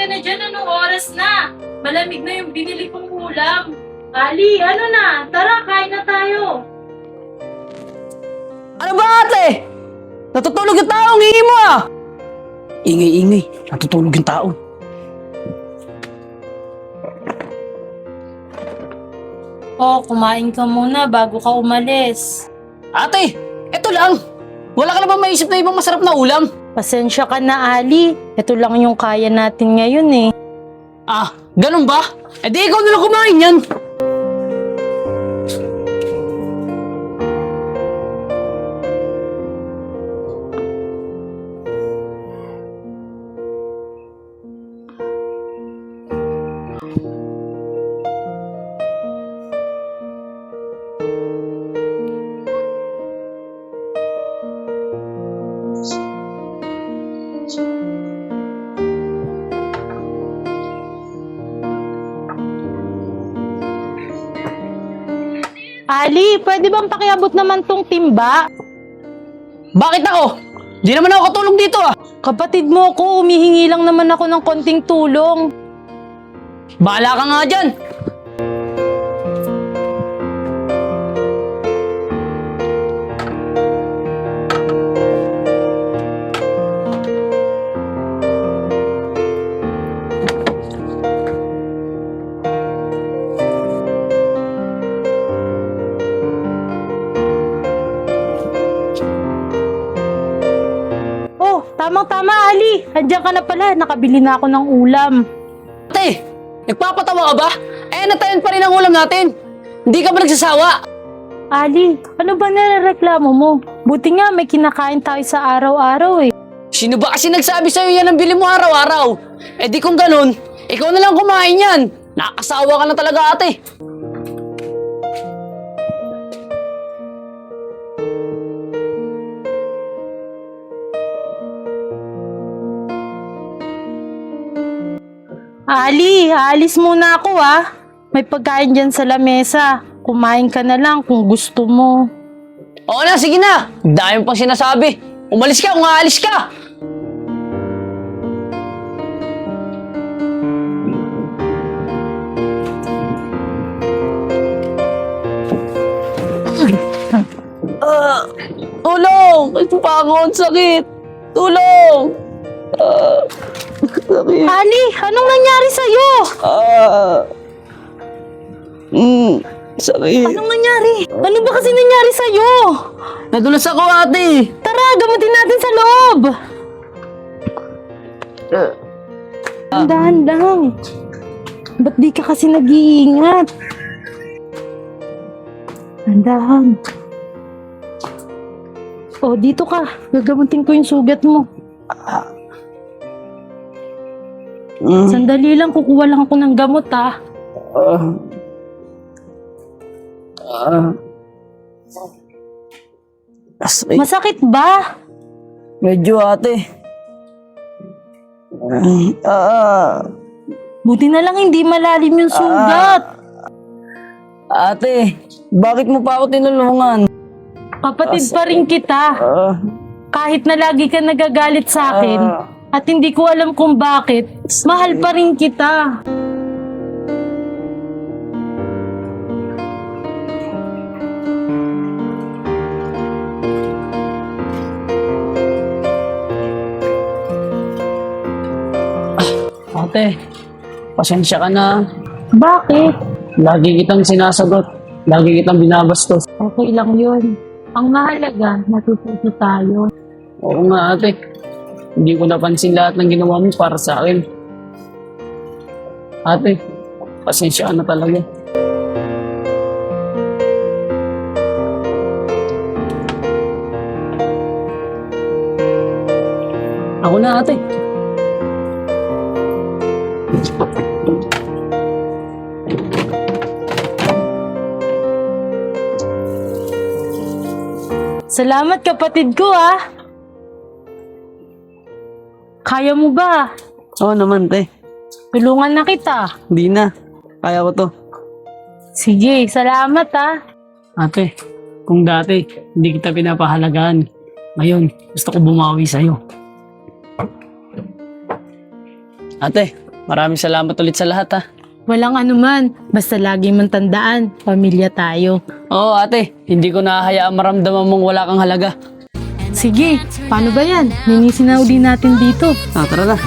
ka na dyan, anong oras na? Malamig na yung binili kong ulam. Ali, ano na? Tara, kain na tayo. Ano ba ate? Natutulog yung tao, ang ingay mo ah! Ingay-ingay, natutulog yung tao. Oh, kumain ka muna bago ka umalis. Ate, eto lang. Wala ka na ba maisip na ibang masarap na ulam? Pasensya ka na, Ali. Ito lang yung kaya natin ngayon eh. Ah, ganun ba? Eh di ikaw na lang kumain yan. Ali, pwede bang pakiabot naman tong timba? Bakit ako? Di naman ako katulong dito ah. Kapatid mo ko, humihingi lang naman ako ng konting tulong. Bahala ka nga dyan. Oh, tamang-tama, Ali. Andiyan ka na pala. Nakabili na ako ng ulam. Ate, nagpapatawa ka ba? Eh, natayan pa rin ang ulam natin. Hindi ka ba nagsasawa? Ali, ano ba narareklamo mo? Buti nga may kinakain tayo sa araw-araw eh. Sino ba kasi nagsabi sa'yo yan ang bili mo araw-araw? Eh di kung ganun, ikaw na lang kumain yan. Nakakasawa ka na talaga ate. Ali, aalis muna ako ah. May pagkain dyan sa lamesa. Kumain ka na lang kung gusto mo. Oo na, sige na. Dahil pang sinasabi. Umalis ka kung aalis ka. Tulong! Ito pa ako, ang sakit. Tulong! Sakit. Ali, anong nangyari sa'yo? Sakit. Anong nangyari? Ano ba kasi nangyari sa'yo? Nadulas ako ate. Tara, gamutin natin sa loob. Dahan lang. Ba't di ka kasi nag-iingat? Dahan. Oh, dito ka. Gagamutin ko yung sugat mo. Sandali lang, kukuha lang ako ng gamot ah. Masakit ba? Medyo ate. Buti na lang hindi malalim yung sugat. Ate, bakit mo pa ako tinulungan? Kapatid pa rin kita. Kahit na lagi ka nagagalit sa akin at hindi ko alam kung bakit, mahal pa rin kita. Ate, pasensya ka na. Bakit? Lagi kitang sinasagot. Lagi kitang binabastos. Okay lang yun. Ang mahalaga, natututo tayo. Oo nga ate. Hindi ko napansin lahat ng ginawa mo para sa akin. Ate, pasensya ka na talaga. Ako na ate. Salamat kapatid ko ah. Kaya mo ba? Oo naman te. Tulungan na kita. Hindi na. Kaya ko to. Sige, salamat ah. Ate, kung dati hindi kita pinapahalagaan, ngayon gusto ko bumawi sa'yo. Ate, Maraming salamat ulit sa lahat ha. Walang anuman, basta lagi mong tandaan, pamilya tayo. Oo ate, hindi ko nahahayaan maramdaman mong wala kang halaga. Sige, paano ba yan? Ninisin na uli natin dito. Tara na.